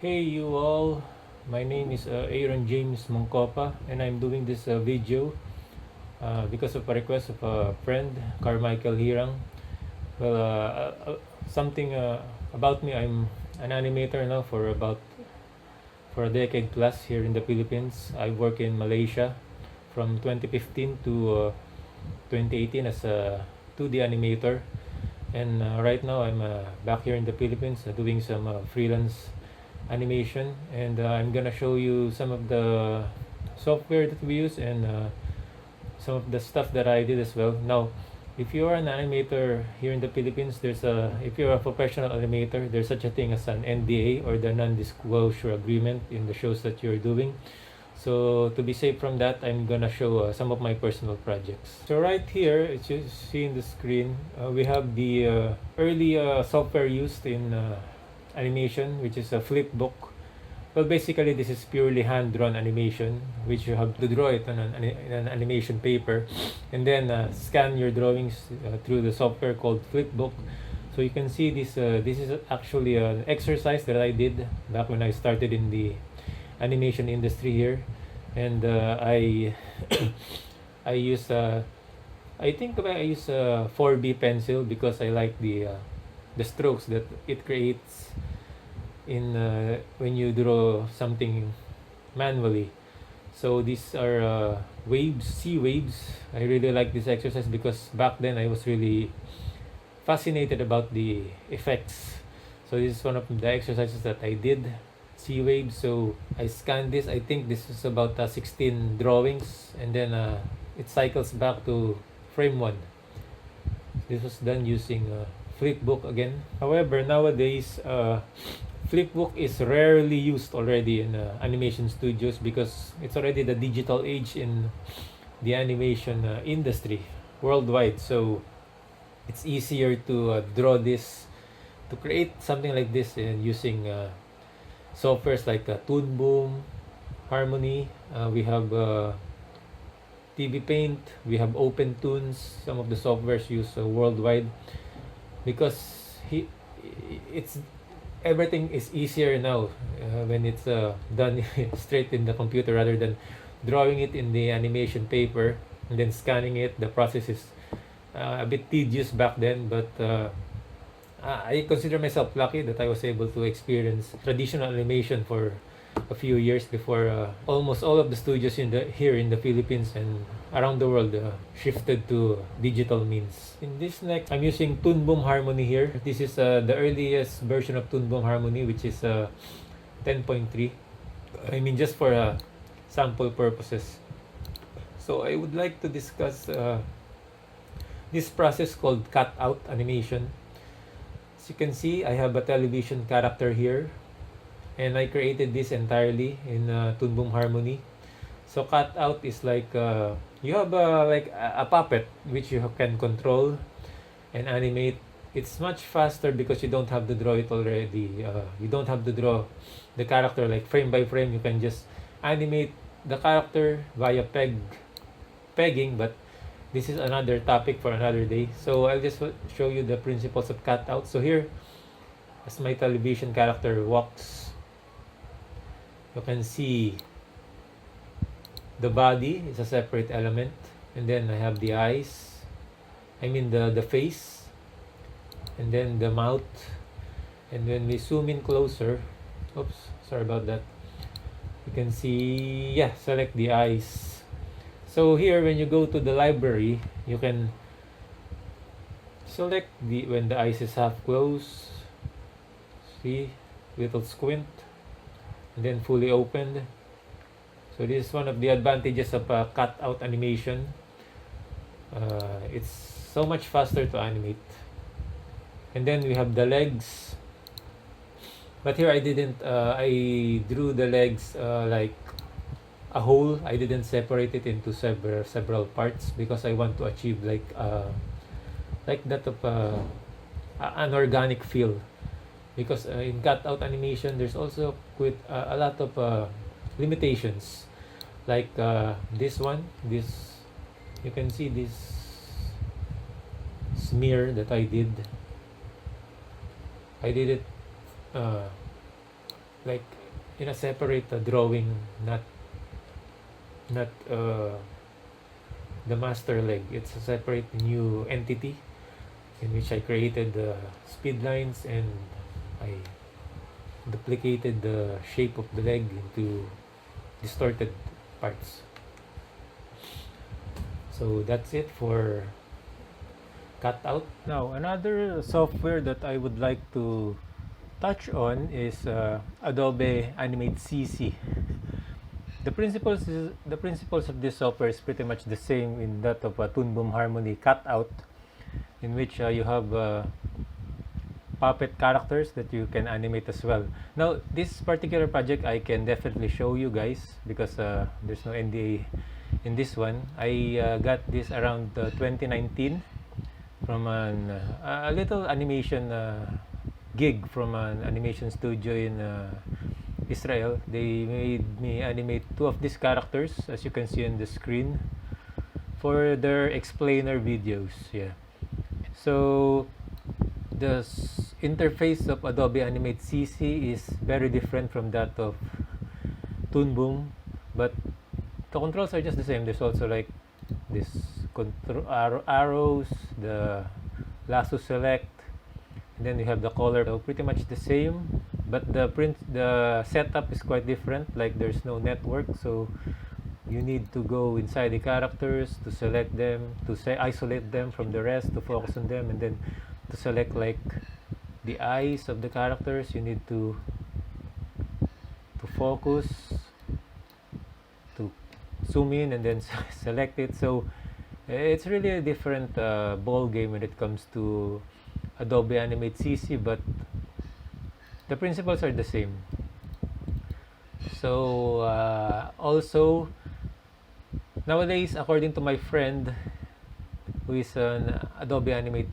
Hey you all, my name is Aaron James Mongkopa, and I'm doing this video because of a request of a friend, Carmichael Hirang. Well, something about me, I'm an animator now for a decade plus here in the Philippines. I work in Malaysia from 2015 to 2018 as a 2D animator, and right now I'm back here in the Philippines doing some freelance animation, and I'm gonna show you some of the software that we use and some of the stuff that I did as well. Now, if you are an animator here in the Philippines, if you're a professional animator, there's such a thing as an NDA, or the non-disclosure agreement, in the shows that you're doing. So to be safe from that, I'm gonna show some of my personal projects. So right here, as you see in the screen, we have the early software used in animation, which is a Flipbook. Well, basically, this is purely hand-drawn animation, which you have to draw it on an animation paper, and then scan your drawings through the software called Flipbook. So you can see this. This is actually an exercise that I did back when I started in the animation industry here, and I I use I think I use a 4B pencil because I like the strokes that it creates in when you draw something manually. So these are waves, sea waves. I really like this exercise because back then I was really fascinated about the effects. So this is one of the exercises that I did, sea waves. So I scanned this. I think this is about 16 drawings, and then it cycles back to frame 1. This was done using Flipbook again. However, nowadays Flipbook is rarely used already in animation studios because it's already the digital age in the animation industry worldwide. So it's easier to draw this, to create something like this using softwares like Toon Boom, Harmony. We have TV Paint, we have Open Tunes, some of the softwares used worldwide, because it's everything is easier now when it's done straight in the computer rather than drawing it in the animation paper and then scanning it. The process is a bit tedious back then, but I consider myself lucky that I was able to experience traditional animation for a few years before almost all of the studios here in the Philippines and around the world shifted to digital means. In this next, I'm using Toon Boom Harmony here. This is the earliest version of Toon Boom Harmony, which is 10.3. I mean, just for sample purposes. So I would like to discuss this process called Cutout Animation. As you can see, I have a television character here, and I created this entirely in Toon Boom Harmony. So cutout is like you have like a puppet which you can control and animate. It's much faster because you don't have to draw it already. You don't have to draw the character like frame by frame. You can just animate the character via pegging, but this is another topic for another day. So I'll just show you the principles of cutout. So here, as my television character walks, you can see the body is a separate element, and then I have the eyes, I mean the face, and then the mouth. And when we zoom in closer, oops, sorry about that, you can see, yeah, select the eyes. So here, when you go to the library, you can select when the eyes is half closed, see, little squint, and then fully opened. So this is one of the advantages of cutout animation. It's so much faster to animate. And then we have the legs, but here I didn't I drew the legs like a whole. I didn't separate it into several parts because I want to achieve like that of an organic feel, because in cutout animation there's also quite a lot of limitations, like this you can see this smear that I did it like in a separate drawing, not the master leg. It's a separate new entity in which I created the speed lines, and I duplicated the shape of the leg into distorted parts. So that's it for Cutout. Now, another software that I would like to touch on is Adobe Animate CC. The principles of this software is pretty much the same in that of Toon Boom Harmony Cutout, in which you have puppet characters that you can animate as well. Now, this particular project I can definitely show you guys because there's no NDA in this one. I got this around 2019 from a little animation gig from an animation studio in Israel. They made me animate two of these characters, as you can see on the screen, for their explainer videos. Yeah. So the interface of Adobe Animate CC is very different from that of Toon Boom, but the controls are just the same. There's also like this arrows, the lasso select, and then you have the color. So pretty much the same, but the setup is quite different. Like there's no network, so you need to go inside the characters to select them, to isolate them from the rest, to focus on them, and then to select like the eyes of the characters. You need to focus, to zoom in, and then select it. So it's really a different ball game when it comes to Adobe Animate CC, but the principles are the same. So also nowadays, according to my friend who is an Adobe Animate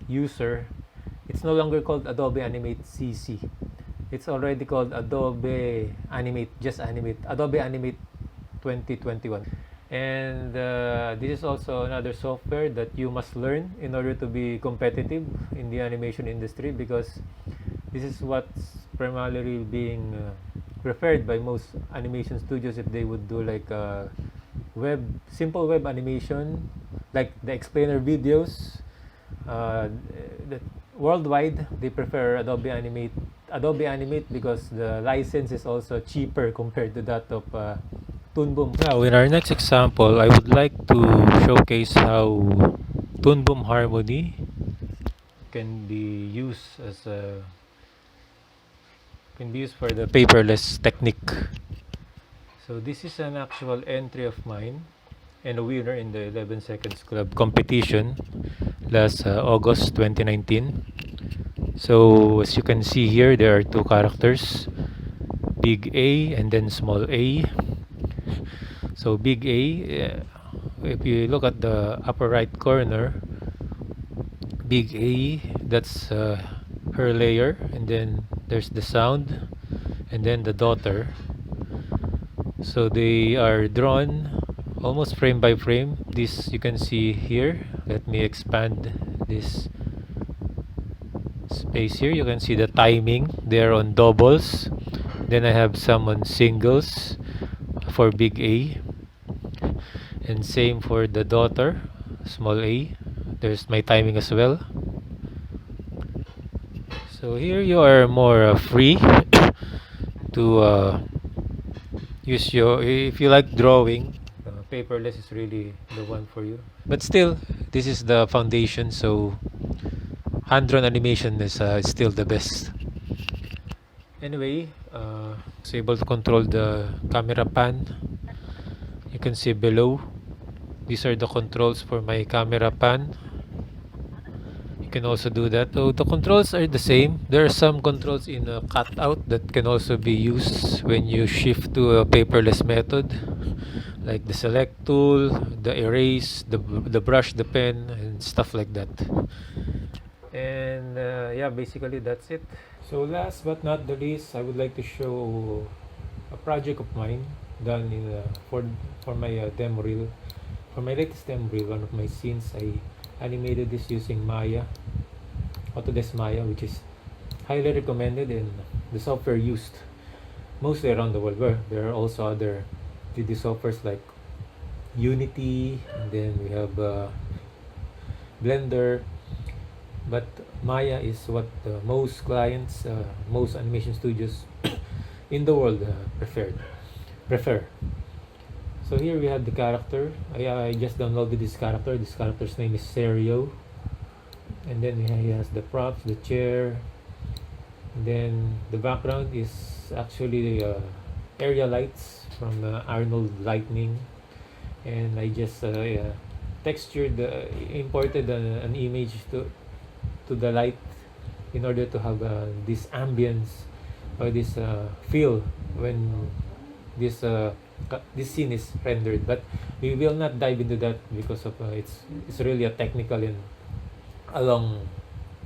user, it's no longer called Adobe Animate CC. It's already called Adobe Animate, just Animate, Adobe Animate 2021. And this is also another software that you must learn in order to be competitive in the animation industry, because this is what's primarily being preferred by most animation studios if they would do like simple web animation, like the explainer videos. Worldwide, they prefer Adobe Animate because the license is also cheaper compared to that of Toon Boom. Now, in our next example, I would like to showcase how Toon Boom Harmony can be used for the paperless technique. So this is an actual entry of mine and a winner in the 11 Seconds Club competition last August 2019. So as you can see here, there are two characters, big A and then small a. So big A, if you look at the upper right corner, big A, that's her layer, and then there's the sound, and then the daughter. So they are drawn almost frame by frame. This you can see here. Let me expand this space here. You can see the timing. They're on doubles. Then I have some on singles for big A, and same for the daughter, small a. There's my timing as well. So here you are more free to use your, if you like drawing, paperless is really the one for you. But still, this is the foundation, so hand-drawn animation is still the best. Anyway, I was able to control the camera pan. You can see below, these are the controls for my camera pan. You can also do that. So the controls are the same. There are some controls in a cutout that can also be used when you shift to a paperless method, like the select tool, the erase, the brush, the pen, and stuff like that. And yeah, basically that's it. So last but not the least, I would like to show a project of mine done in for my demo reel. For my latest demo reel, one of my scenes, I animated this using Maya, Autodesk Maya, which is highly recommended and the software used mostly around the world. Where there are also other 3D softwares like Unity, and then we have Blender, but Maya is what most clients, most animation studios in the world prefer. So here we have the character. I just downloaded this character. This character's name is Serio, and then he has the props, the chair, and then the background is actually area lights from Arnold Lightning, and I just textured, imported an image to the light in order to have this ambience or this feel when this scene is rendered. But we will not dive into that because of it's really a technical and a long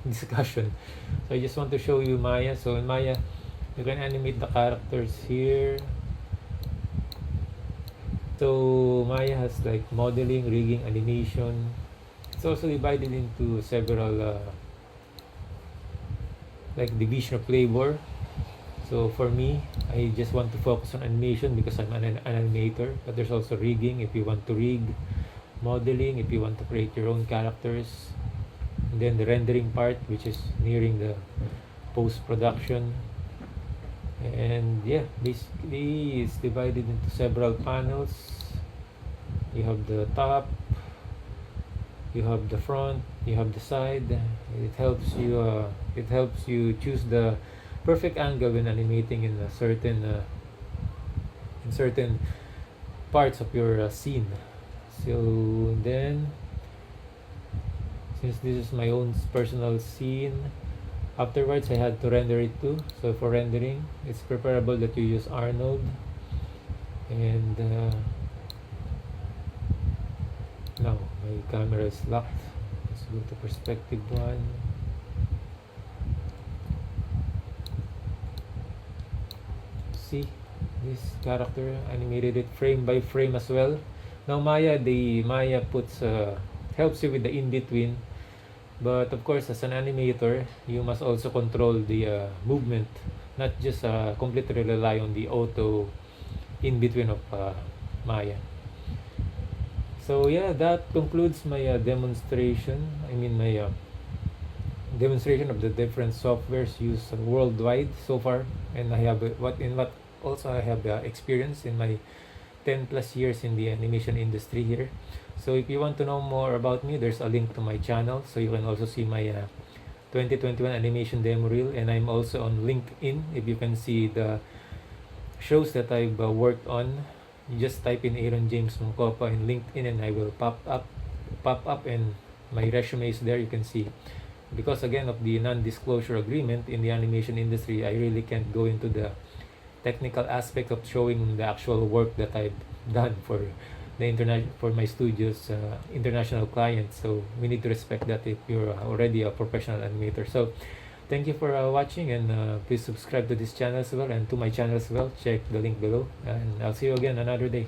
discussion. So I just want to show you Maya. So in Maya, you can animate the characters here. So Maya has like modeling, rigging, animation. It's also divided into several like division of labor. So for me, I just want to focus on animation because I'm an animator. But there's also rigging if you want to rig, modeling if you want to create your own characters, and then the rendering part, which is nearing the post-production. And yeah, basically it's divided into several panels. You have the top, you have the front, you have the side. It helps you choose the perfect angle when animating in a certain parts of your scene. So then, since this is my own personal scene, afterwards I had to render it too. So for rendering, it's preferable that you use Arnold. And now my camera is locked. Let's go to perspective 1. See, this character animated it frame by frame as well. Now Maya puts helps you with the in-between, but of course as an animator you must also control the movement, not just completely rely on the auto in-between of Maya. So yeah, that concludes my demonstration. My demonstration of the different softwares used worldwide so far, and I have what also I have experience in my 10 plus years in the animation industry here. So if you want to know more about me, there's a link to my channel, so you can also see my 2021 animation demo reel, and I'm also on LinkedIn. If you can see the shows that I've worked on, you just type in Aaron James Mongkopa in LinkedIn and I will pop up, and my resume is there. You can see, because again of the non-disclosure agreement in the animation industry, I really can't go into the technical aspect of showing the actual work that I've done for my studio's international clients. So we need to respect that if you're already a professional animator. So thank you for watching, and please subscribe to this channel as well and to my channel as well. Check the link below, and I'll see you again another day.